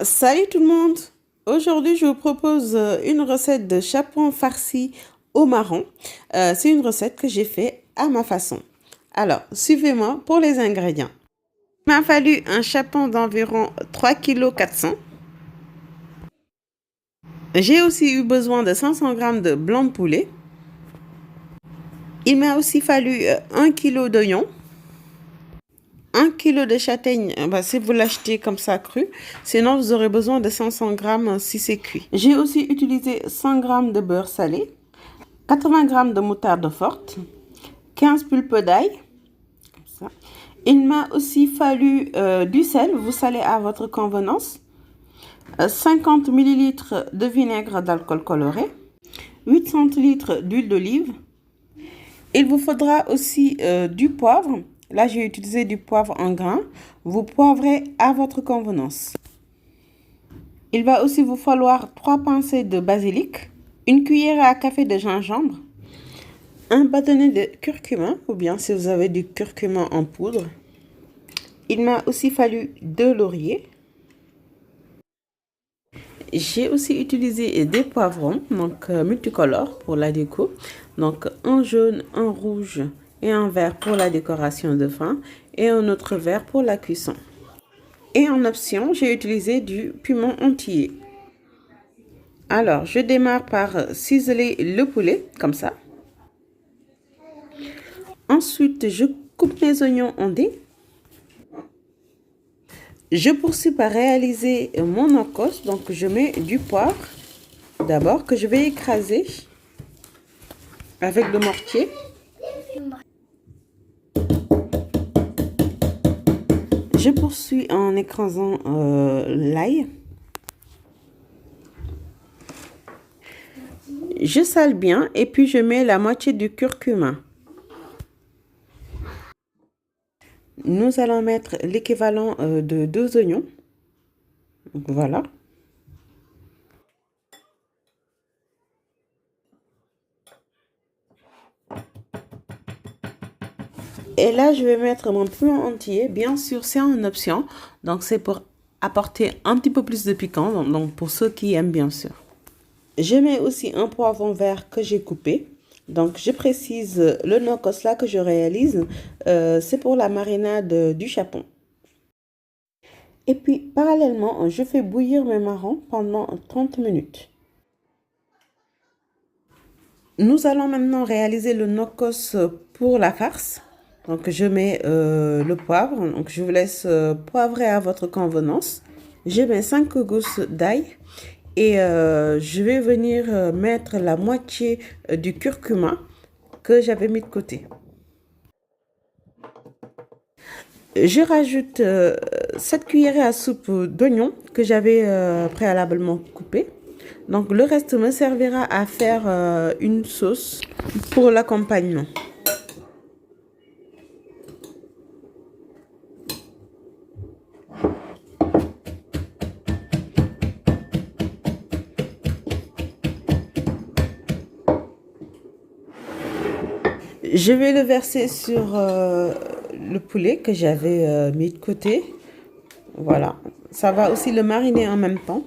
Salut tout le monde! Aujourd'hui, je vous propose une recette de chapon farci au marron. C'est une recette que j'ai fait à ma façon. Alors, suivez-moi pour les ingrédients. Il m'a fallu un chapon d'environ 3,4 kg. J'ai aussi eu besoin de 500 g de blanc de poulet. Il m'a aussi fallu 1 kg d'oignon. 1 kg de châtaigne, si vous l'achetez comme ça cru, sinon vous aurez besoin de 500 g si c'est cuit. J'ai aussi utilisé 100 g de beurre salé, 80 g de moutarde forte, 15 pulpes d'ail. Il m'a aussi fallu du sel, vous salez à votre convenance, 50 ml de vinaigre d'alcool coloré, 8 centilitres d'huile d'olive. Il vous faudra aussi du poivre. Là, j'ai utilisé du poivre en grains. Vous poivrez à votre convenance. Il va aussi vous falloir 3 pincées de basilic, une cuillère à café de gingembre, un bâtonnet de curcuma, ou bien si vous avez du curcuma en poudre. Il m'a aussi fallu 2 lauriers. J'ai aussi utilisé des poivrons, donc multicolores pour la déco. Donc un jaune, un rouge et un vert pour la décoration de fin et un autre vert pour la cuisson. Et en option, j'ai utilisé du piment entier. Alors, je démarre par ciseler le poulet, comme ça. Ensuite, je coupe mes oignons en dés. Je poursuis par réaliser mon nokos. Donc, je mets du poivre d'abord que je vais écraser avec le mortier. Je poursuis en écrasant l'ail. Je sale bien et puis je mets la moitié du curcuma. Nous allons mettre l'équivalent de 2 oignons. Voilà. Et là, je vais mettre mon piment entier. Bien sûr, c'est en option. Donc, c'est pour apporter un petit peu plus de piquant. Donc, pour ceux qui aiment, bien sûr. Je mets aussi un poivron vert que j'ai coupé. Donc, je précise le nokos là que je réalise. C'est pour la marinade du chapon. Et puis, parallèlement, je fais bouillir mes marrons pendant 30 minutes. Nous allons maintenant réaliser le nokos pour la farce. Donc, je mets le poivre. Donc, je vous laisse poivrer à votre convenance. Je mets 5 gousses d'ail. Et je vais venir mettre la moitié du curcuma que j'avais mis de côté. Je rajoute 7 cuillerées à soupe d'oignons que j'avais préalablement coupé. Donc le reste me servira à faire une sauce pour l'accompagnement. Je vais le verser sur le poulet que j'avais mis de côté. Voilà, ça va aussi le mariner en même temps.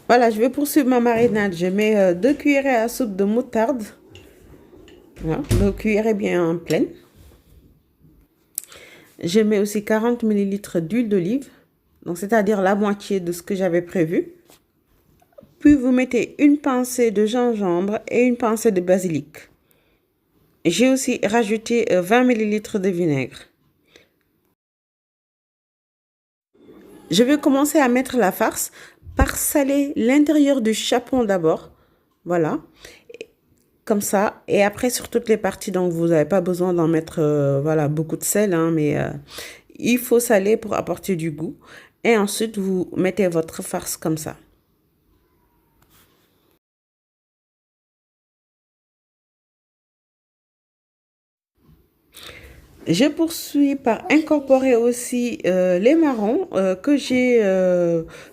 Voilà, je vais poursuivre ma marinade. Je mets 2 cuillerées à soupe de moutarde. Voilà, 2 cuillerées bien pleines. Je mets aussi 40 ml d'huile d'olive. Donc, c'est-à-dire la moitié de ce que j'avais prévu. Puis, vous mettez une pincée de gingembre et une pincée de basilic. J'ai aussi rajouté 20 ml de vinaigre. Je vais commencer à mettre la farce par saler l'intérieur du chapon d'abord. Voilà. Comme ça. Et après, sur toutes les parties, donc vous n'avez pas besoin d'en mettre voilà, beaucoup de sel, hein, mais il faut saler pour apporter du goût. Et ensuite, vous mettez votre farce comme ça. Je poursuis par incorporer aussi les marrons que j'ai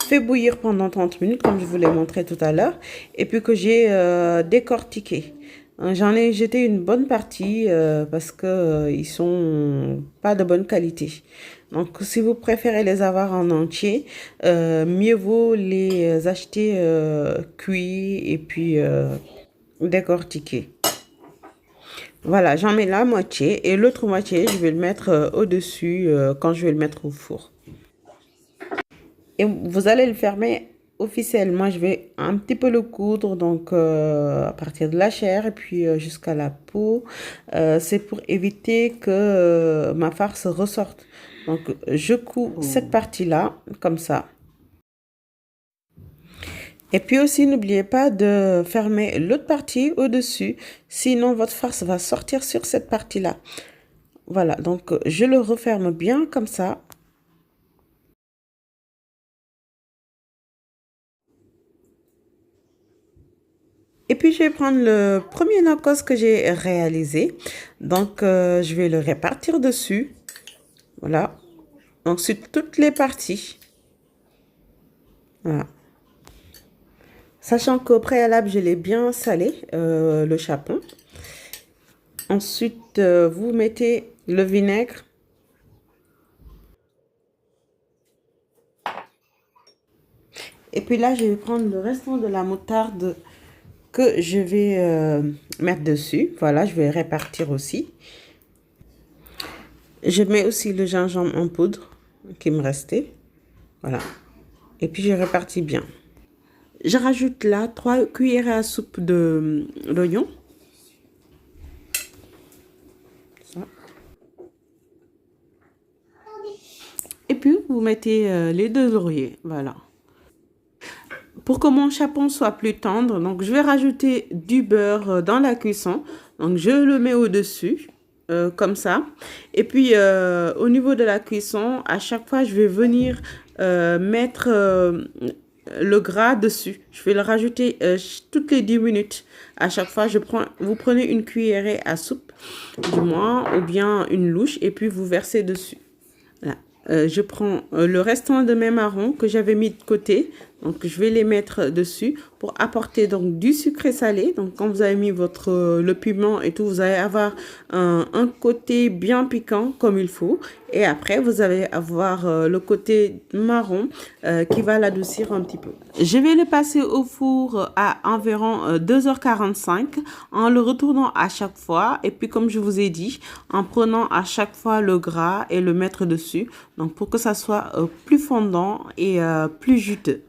fait bouillir pendant 30 minutes, comme je vous l'ai montré tout à l'heure, et puis que j'ai décortiqué. J'en ai jeté une bonne partie parce que ils sont pas de bonne qualité. Donc, si vous préférez les avoir en entier, mieux vaut les acheter cuits et puis décortiqués. Voilà, j'en mets la moitié et l'autre moitié, je vais le mettre au-dessus quand je vais le mettre au four. Et vous allez le fermer officiellement. Je vais un petit peu le coudre, donc à partir de la chair et puis jusqu'à la peau. C'est pour éviter que ma farce ressorte. Donc, je couds cette partie-là, comme ça. Et puis aussi, n'oubliez pas de fermer l'autre partie au-dessus, sinon votre farce va sortir sur cette partie-là. Voilà, donc je le referme bien comme ça. Et puis, je vais prendre le premier nacos que j'ai réalisé. Donc, je vais le répartir dessus. Voilà. Donc, sur toutes les parties. Voilà. Sachant qu'au préalable, je l'ai bien salé, le chapon. Ensuite, vous mettez le vinaigre. Et puis là, je vais prendre le restant de la moutarde que je vais mettre dessus. Voilà, je vais répartir aussi. Je mets aussi le gingembre en poudre qui me restait. Voilà. Et puis, je répartis bien. Je rajoute là 3 cuillères à soupe d'oignon. Et puis, vous mettez les 2 lauriers. Voilà. Pour que mon chapon soit plus tendre, donc je vais rajouter du beurre dans la cuisson. Donc, je le mets au-dessus. Comme ça. Et puis, au niveau de la cuisson, à chaque fois, je vais venir mettre le gras dessus. Je vais le rajouter toutes les 10 minutes. À chaque fois, vous prenez une cuillerée à soupe, du moins, ou bien une louche, et puis vous versez dessus. Voilà. Je prends le restant de mes marrons que j'avais mis de côté. Donc, je vais les mettre dessus pour apporter donc du sucré salé. Donc, quand vous avez mis le piment et tout, vous allez avoir un côté bien piquant comme il faut. Et après, vous allez avoir le côté marron qui va l'adoucir un petit peu. Je vais le passer au four à environ 2h45 en le retournant à chaque fois. Et puis, comme je vous ai dit, en prenant à chaque fois le gras et le mettre dessus. Donc, pour que ça soit plus fondant et plus juteux.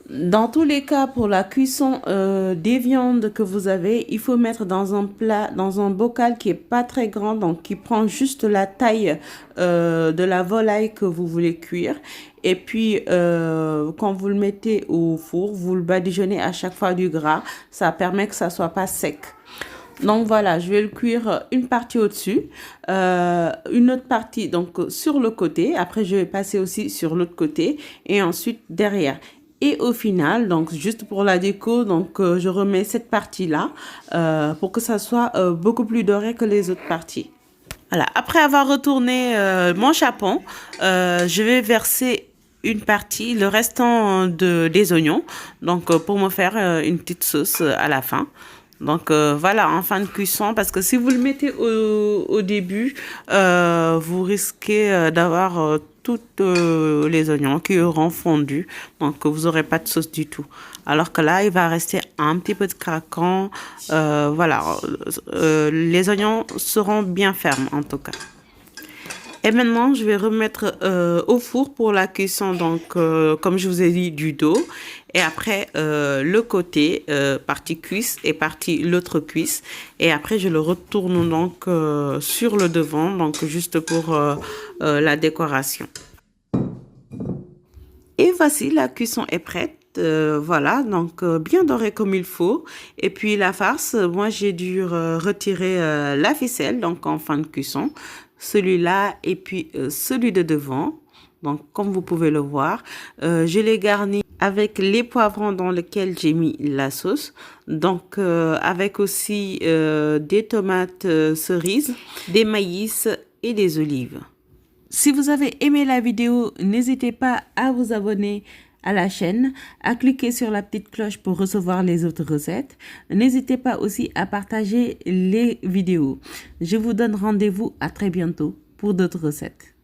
Dans tous les cas, pour la cuisson des viandes que vous avez, il faut mettre dans un plat, dans un bocal qui est pas très grand, donc qui prend juste la taille de la volaille que vous voulez cuire. Et puis, quand vous le mettez au four, vous le badigeonnez à chaque fois du gras. Ça permet que ça soit pas sec. Donc voilà, je vais le cuire une partie au-dessus, une autre partie donc sur le côté. Après, je vais passer aussi sur l'autre côté et ensuite derrière. Et au final, donc juste pour la déco, donc je remets cette partie-là pour que ça soit beaucoup plus doré que les autres parties. Voilà, après avoir retourné mon chapon, je vais verser une partie, le restant des oignons, donc pour me faire une petite sauce à la fin. Donc voilà, en fin de cuisson, parce que si vous le mettez au début, vous risquez d'avoir toutes les oignons qui auront fondu, donc vous n'aurez pas de sauce du tout. Alors que là, il va rester un petit peu de craquant. Voilà, les oignons seront bien fermes en tout cas. Et maintenant, je vais remettre au four pour la cuisson, donc comme je vous ai dit, du dos. Et après, le côté, partie cuisse et partie l'autre cuisse. Et après, je le retourne donc sur le devant, donc juste pour la décoration. Et voici, la cuisson est prête. Voilà, donc bien doré comme il faut. Et puis la farce, moi j'ai dû retirer la ficelle, donc en fin de cuisson. Celui-là et puis celui de devant. Donc comme vous pouvez le voir, je l'ai garni avec les poivrons dans lesquels j'ai mis la sauce. Donc avec aussi des tomates cerises, des maïs et des olives. Si vous avez aimé la vidéo, n'hésitez pas à vous abonner à la chaîne, à cliquer sur la petite cloche pour recevoir les autres recettes. N'hésitez pas aussi à partager les vidéos. Je vous donne rendez-vous à très bientôt pour d'autres recettes.